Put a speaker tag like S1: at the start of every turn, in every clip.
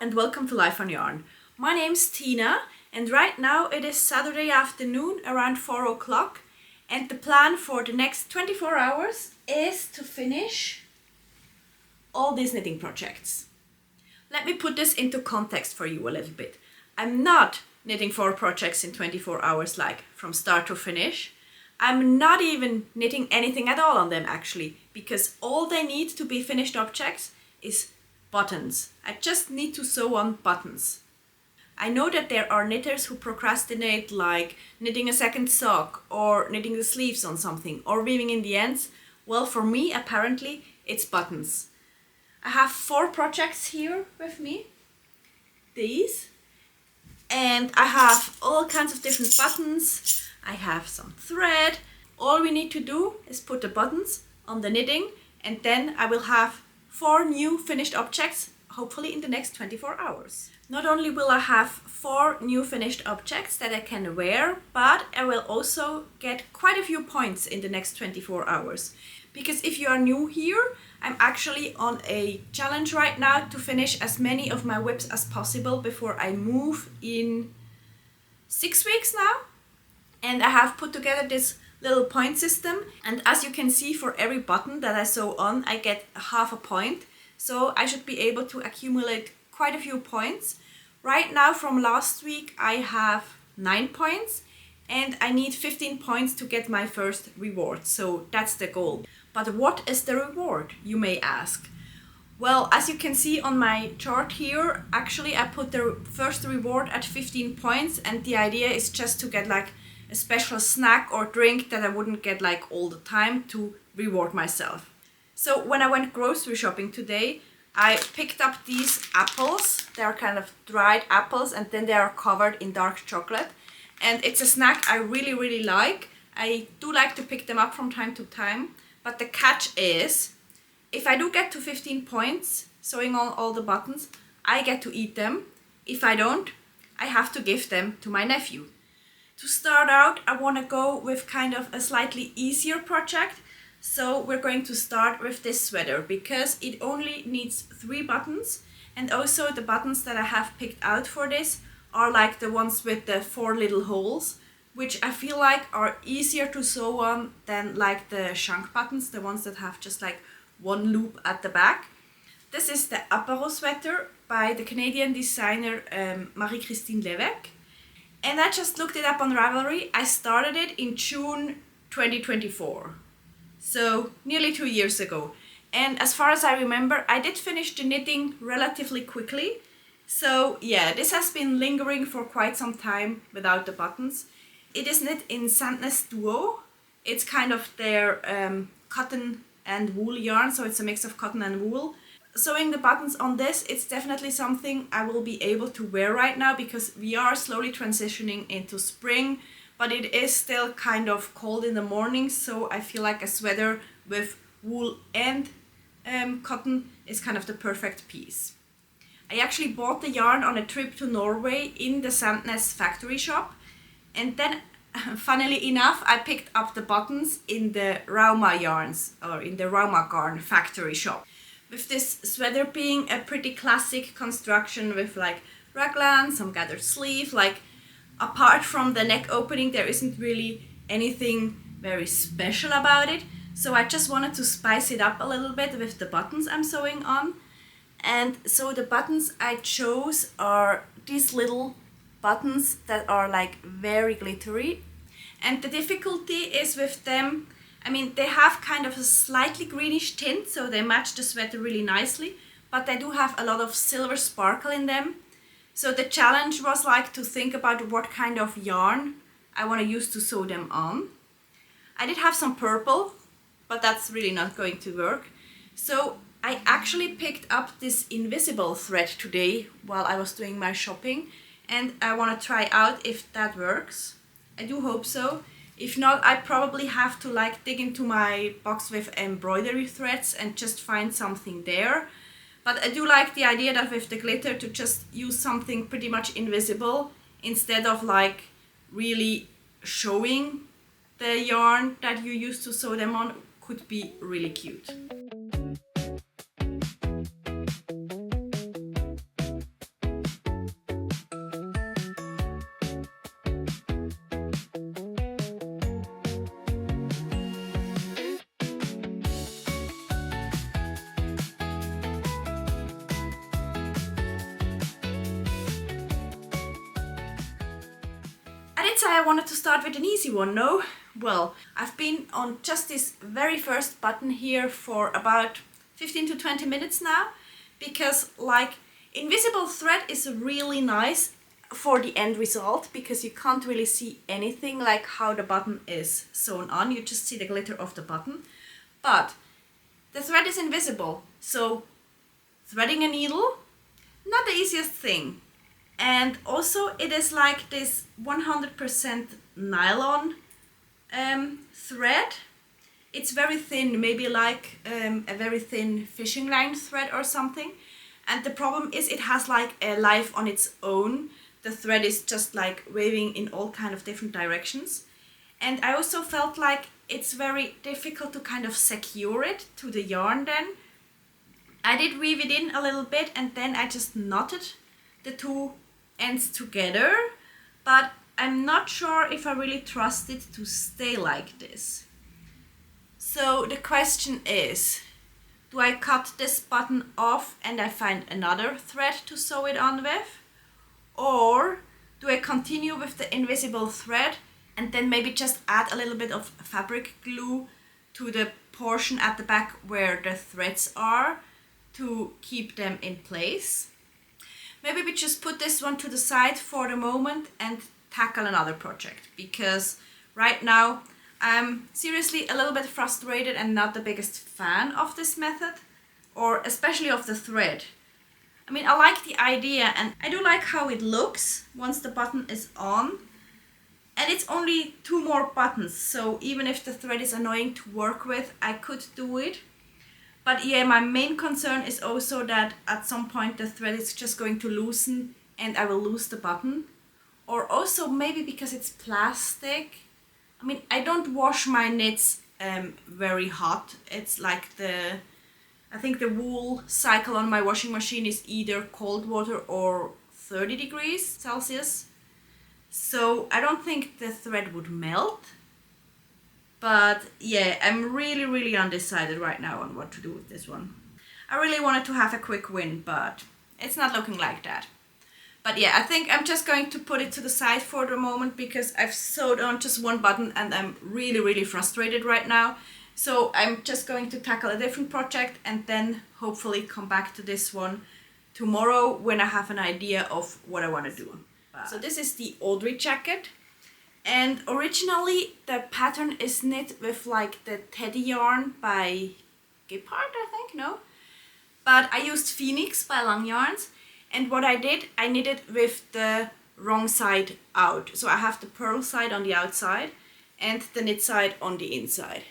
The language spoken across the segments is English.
S1: and welcome to Life on Yarn. My name's Tina and right now it is Saturday afternoon around 4 o'clock and the plan for the next 24 hours is to finish all these knitting projects. Let me put this into context for you a little bit. I'm not knitting 4 projects in 24 hours like from start to finish. I'm not even knitting anything at all on them actually, because all they need to be finished objects is buttons. I just need to sew on buttons. I know that there are knitters who procrastinate, like knitting a second sock or knitting the sleeves on something or weaving in the ends. Well, for me apparently it's buttons. I have 4 projects here with me, these, and I have all kinds of different buttons. I have some thread. All we need to do is put the buttons on the knitting and then I will have 4 new finished objects, hopefully in the next 24 hours. Not only will I have 4 new finished objects that I can wear, but I will also get quite a few points in the next 24 hours. Because if you are new here, I'm actually on a challenge right now to finish as many of my whips as possible before I move in 6 weeks now. And I have put together this little point system, and as you can see, for every button that I sew on I get half a point, so I should be able to accumulate quite a few points. Right now from last week I have 9 points and I need 15 points to get my first reward, so that's the goal. But what is the reward, you may ask? Well, as you can see on my chart here, actually I put the first reward at 15 points and the idea is just to get like a special snack or drink that I wouldn't get like all the time to reward myself. So when I went grocery shopping today, I picked up these apples. They are kind of dried apples and then they are covered in dark chocolate. And it's a snack I really like. I do like to pick them up from time to time. But the catch is, if I do get to 15 points sewing on all the buttons, I get to eat them. If I don't, I have to give them to my nephew. To start out, I want to go with kind of a slightly easier project. So we're going to start with this sweater because it only needs 3 buttons. And also the buttons that I have picked out for this are like the ones with the 4 little holes, which I feel like are easier to sew on than like the shank buttons, the ones that have just like 1 loop at the back. This is the Apéro sweater by the Canadian designer Marie-Christine Lévesque. And I just looked it up on Ravelry. I started it in June 2024, so nearly 2 years ago. And as far as I remember, I did finish the knitting relatively quickly. So yeah, this has been lingering for quite some time without the buttons. It is knit in Sandnes Duo. It's kind of their cotton and wool yarn, so it's a mix of cotton and wool. Sewing the buttons on this, it's definitely something I will be able to wear right now because we are slowly transitioning into spring, but it is still kind of cold in the morning, so I feel like a sweater with wool and cotton is kind of the perfect piece. I actually bought the yarn on a trip to Norway in the Sandnes factory shop, and then funnily enough I picked up the buttons in the Rauma yarns, or in the Rauma Garn factory shop. With this sweater being a pretty classic construction with like raglan, some gathered sleeve, like apart from the neck opening there isn't really anything very special about it. So I just wanted to spice it up a little bit with the buttons I'm sewing on. And so the buttons I chose are these little buttons that are like very glittery. And the difficulty is with them, I mean, they have kind of a slightly greenish tint, so they match the sweater really nicely, but they do have a lot of silver sparkle in them. So the challenge was like to think about what kind of yarn I want to use to sew them on. I did have some purple, but that's really not going to work. So I actually picked up this invisible thread today while I was doing my shopping, and I want to try out if that works. I do hope so. If not, I probably have to like dig into my box with embroidery threads and just find something there. But I do like the idea that with the glitter to just use something pretty much invisible instead of like really showing the yarn that you use to sew them on could be really cute. did say I wanted to start with an easy one, no? Well, I've been on just this very first button here for about 15 to 20 minutes now, because like invisible thread is really nice for the end result, because you can't really see anything like how the button is sewn on, you just see the glitter of the button. But the thread is invisible, so threading a needle, not the easiest thing. And also it is like this 100% nylon thread. It's very thin, maybe like a very thin fishing line thread or something. And the problem is it has like a life on its own. The thread is just like waving in all kind of different directions. And I also felt like it's very difficult to kind of secure it to the yarn then. I did weave it in a little bit and then I just knotted the two ends together, but I'm not sure if I really trust it to stay like this. So the question is, do I cut this button off and I find another thread to sew it on with? Or do I continue with the invisible thread and then maybe just add a little bit of fabric glue to the portion at the back where the threads are to keep them in place? Maybe we just put this one to the side for the moment and tackle another project, because right now I'm seriously a little bit frustrated and not the biggest fan of this method, or especially of the thread. I mean, I like the idea and I do like how it looks once the button is on. And it's only 2 more buttons, so even if the thread is annoying to work with, I could do it. But yeah, my main concern is also that at some point the thread is just going to loosen and I will lose the button. Or also maybe because it's plastic. I mean, I don't wash my knits very hot. It's like I think the wool cycle on my washing machine is either cold water or 30 degrees Celsius. So I don't think the thread would melt. But yeah, I'm really undecided right now on what to do with this one. I really wanted to have a quick win, but it's not looking like that. But yeah, I think I'm just going to put it to the side for the moment, because I've sewed on just one button and I'm really frustrated right now. So I'm just going to tackle a different project and then hopefully come back to this one tomorrow when I have an idea of what I want to do. So this is the Audrey jacket. And originally the pattern is knit with like the teddy yarn by Gephardt, I think, no? But I used Phoenix by Lang Yarns, and what I did, I knitted with the wrong side out. So I have the purl side on the outside and the knit side on the inside.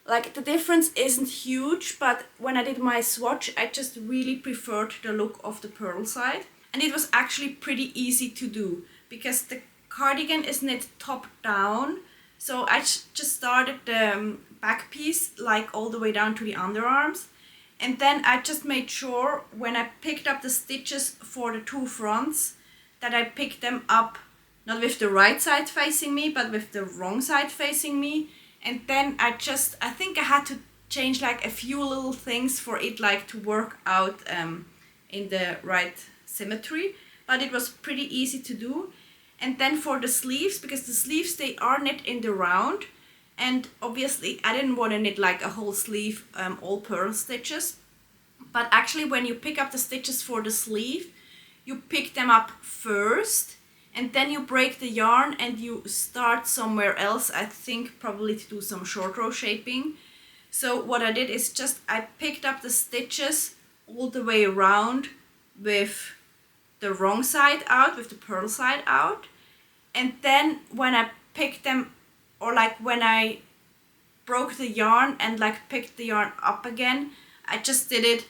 S1: Like, the difference isn't huge, but when I did my swatch, I just really preferred the look of the purl side. And it was actually pretty easy to do, because the cardigan is knit top down, so I just started the back piece like all the way down to the underarms, and then I just made sure when I picked up the stitches for the 2 fronts that I picked them up not with the right side facing me but with the wrong side facing me. And then I think I had to change like a few little things for it like to work out in the right symmetry, but it was pretty easy to do. And then for the sleeves, because the sleeves, they are knit in the round, and obviously I didn't want to knit like a whole sleeve all purl stitches, but actually when you pick up the stitches for the sleeve, you pick them up first and then you break the yarn and you start somewhere else, I think probably to do some short row shaping. So what I did is just I picked up the stitches all the way around with the wrong side out, with the purl side out, and then when I picked them, or like when I broke the yarn and like picked the yarn up again, I just did it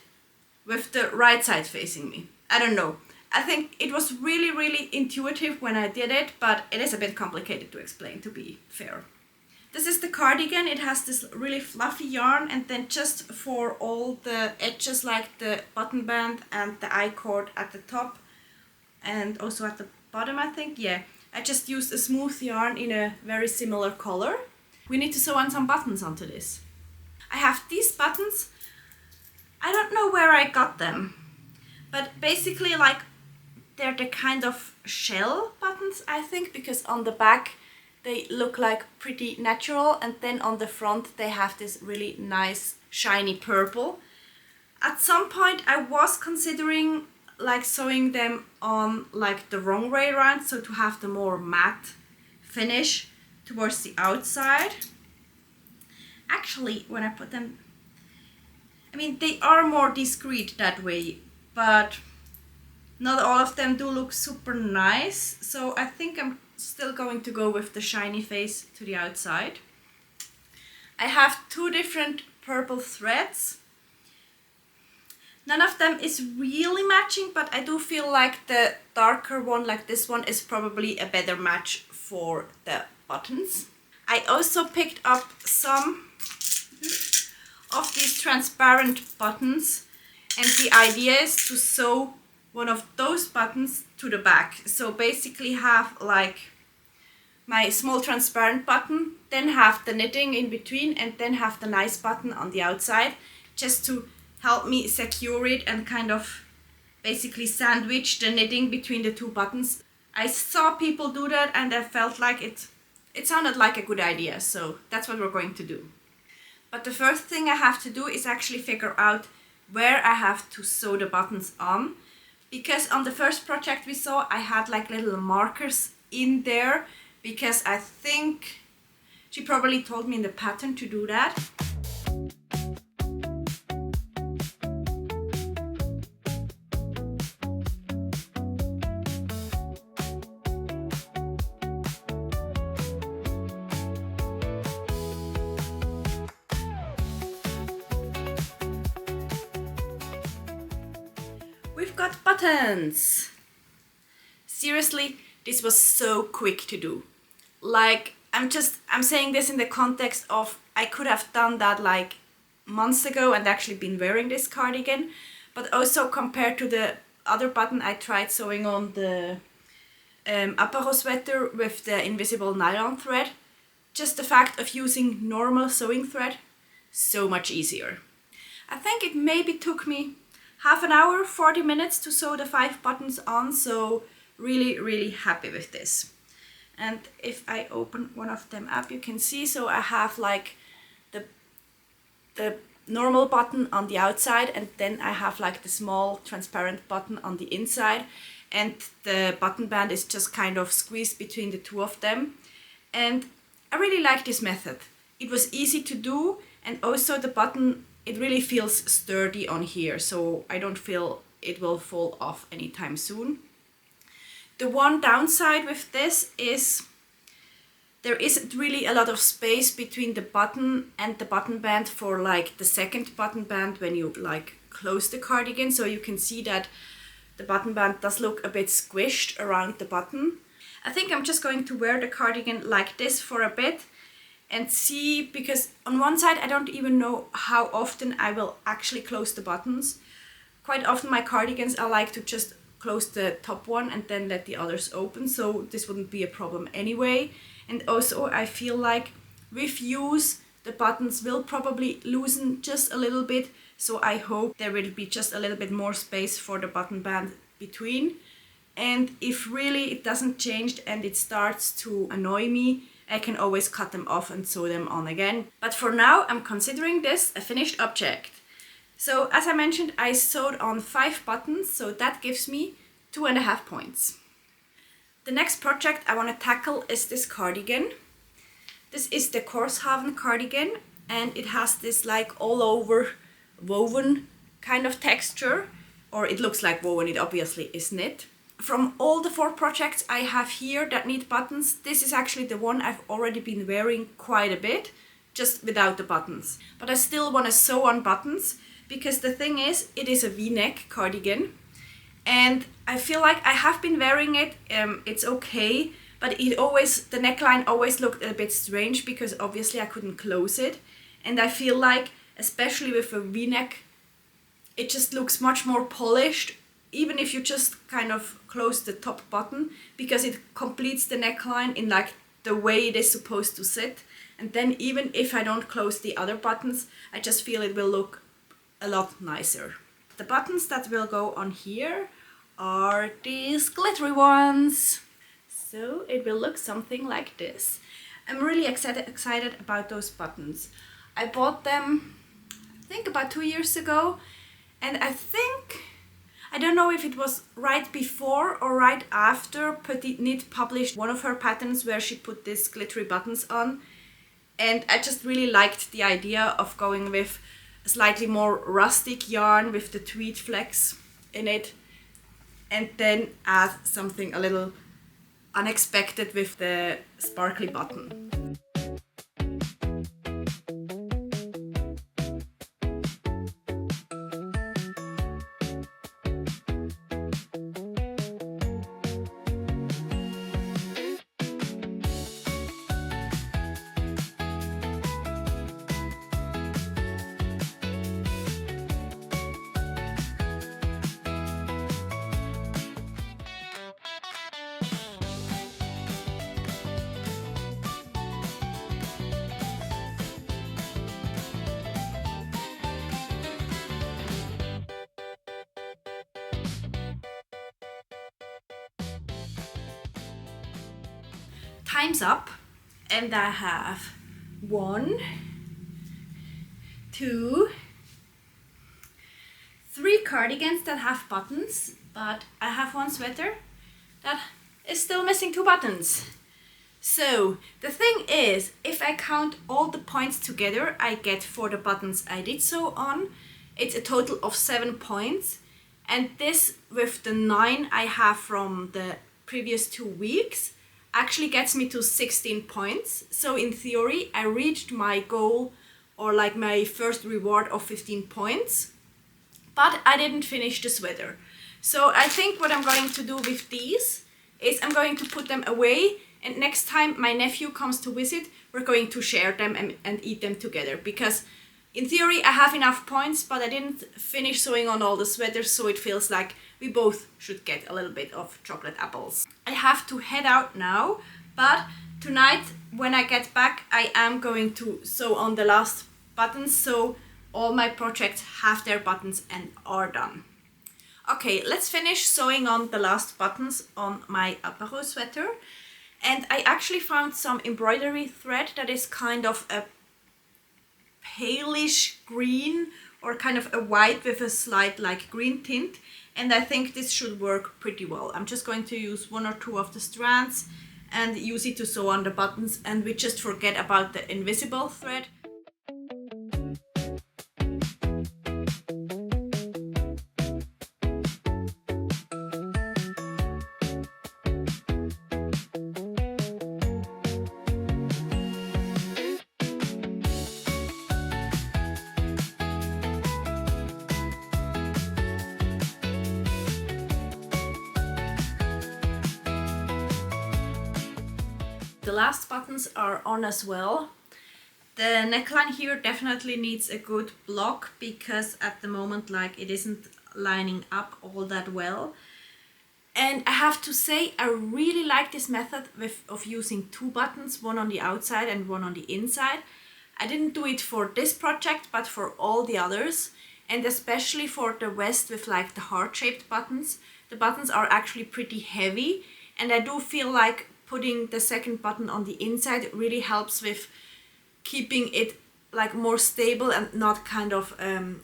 S1: with the right side facing me. I don't know, I think it was really intuitive when I did it, but it is a bit complicated to explain, to be fair. This is the cardigan. It has this really fluffy yarn, and then just for all the edges like the button band and the I-cord at the top and also at the bottom, I think, yeah, I just used a smooth yarn in a very similar color. We need to sew on some buttons onto this. I have these buttons. I don't know where I got them, but basically like they're the kind of shell buttons, I think, because on the back they look like pretty natural, and then on the front they have this really nice shiny purple. At some point I was considering like sewing them on like the wrong way around, so to have the more matte finish towards the outside. Actually, when I put them, I mean, they are more discreet that way, but not all of them do look super nice, so I think I'm still going to go with the shiny face to the outside. I have two different purple threads. None of them is really matching, but I do feel like the darker one, like this one, is probably a better match for the buttons. I also picked up some of these transparent buttons, and the idea is to sew one of those buttons to the back. So basically have like my small transparent button, then have the knitting in between, and then have the nice button on the outside, just to help me secure it and kind of basically sandwich the knitting between the two buttons. I saw people do that and I felt like it sounded like a good idea, so that's what we're going to do. But the first thing I have to do is actually figure out where I have to sew the buttons on, because on the first project we saw I had like little markers in there, because I think she probably told me in the pattern to do that. We've got buttons! Seriously, this was so quick to do. Like, I'm saying this in the context of I could have done that like months ago and actually been wearing this cardigan, but also compared to the other button I tried sewing on the Apéro sweater with the invisible nylon thread, just the fact of using normal sewing thread, so much easier. I think it maybe took me half an hour, 40 minutes to sew the 5 buttons on, so really happy with this. And if I open one of them up, you can see, so I have like the normal button on the outside, and then I have like the small transparent button on the inside, and the button band is just kind of squeezed between the two of them. And I really like this method. It was easy to do, and also the button, it really feels sturdy on here, so I don't feel it will fall off anytime soon. The one downside with this is there isn't really a lot of space between the button and the button band for like the second button band when you like close the cardigan, so you can see that the button band does look a bit squished around the button. I think I'm just going to wear the cardigan like this for a bit and see, because on one side I don't even know how often I will actually close the buttons. Quite often my cardigans I like to just close the top one and then let the others open, so this wouldn't be a problem anyway. And also I feel like with use the buttons will probably loosen just a little bit, so I hope there will be just a little bit more space for the button band between. And if really it doesn't change and it starts to annoy me, I can always cut them off and sew them on again. But for now I'm considering this a finished object. So as I mentioned, I sewed on 5 buttons, so that gives me 2.5 points. The next project I want to tackle is this cardigan. This is the Korshavn cardigan, and it has this like all over woven kind of texture, or it looks like woven, it obviously is knit. From all the 4 projects I have here that need buttons, this is actually the one I've already been wearing quite a bit, just without the buttons. But I still want to sew on buttons, because the thing is, it is a V-neck cardigan, and I feel like I have been wearing it, it's okay, but the neckline always looked a bit strange, because obviously I couldn't close it, and I feel like, especially with a V-neck, it just looks much more polished, even if you just kind of close the top button, because it completes the neckline in like the way it is supposed to sit. And then even if I don't close the other buttons, I just feel it will look a lot nicer. The buttons that will go on here are these glittery ones. So it will look something like this. I'm really excited about those buttons. I bought them, I think about 2 years ago, and I don't know if it was right before or right after Petite Knit published one of her patterns where she put these glittery buttons on. And I just really liked the idea of going with a slightly more rustic yarn with the tweed flecks in it, and then add something a little unexpected with the sparkly button. Time's up, and I have 1, 2, 3 cardigans that have buttons, but I have one sweater that is still missing 2 buttons. So the thing is, if I count all the points together I get for the buttons I did sew on, it's a total of 7 points, and this with the 9 I have from the previous 2 weeks actually gets me to 16 points. So in theory I reached my goal, or like my first reward of 15 points, but I didn't finish the sweater. So I think what I'm going to do with these is I'm going to put them away, and next time my nephew comes to visit we're going to share them and eat them together, because in theory I have enough points, but I didn't finish sewing on all the sweaters, so it feels like we both should get a little bit of chocolate apples. I have to head out now, but tonight when I get back I am going to sew on the last buttons, so all my projects have their buttons and are done. Okay, let's finish sewing on the last buttons on my Apéro sweater. And I actually found some embroidery thread that is kind of a palish green, or kind of a white with a slight like green tint, and I think this should work pretty well. I'm just going to use 1 or 2 of the strands and use it to sew on the buttons, and we just forget about the invisible thread. The last buttons are on as well. The neckline here definitely needs a good block, because at the moment like it isn't lining up all that well. And I have to say I really like this method of using 2 buttons, one on the outside and one on the inside. I didn't do it for this project, but for all the others, and especially for the vest with like the heart-shaped buttons. The buttons are actually pretty heavy, and I do feel like putting the second button on the inside really helps with keeping it like more stable and not kind of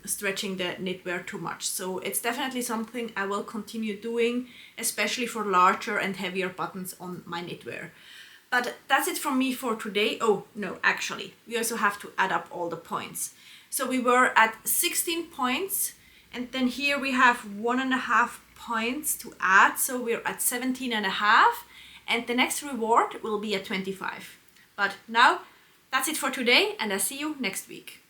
S1: stretching the knitwear too much. So it's definitely something I will continue doing, especially for larger and heavier buttons on my knitwear. But that's it from me for today. Oh no, actually we also have to add up all the points. So we were at 16 points, and then here we have 1.5 points to add, so we're at 17.5, and the next reward will be at 25. But now that's it for today, and I'll see you next week.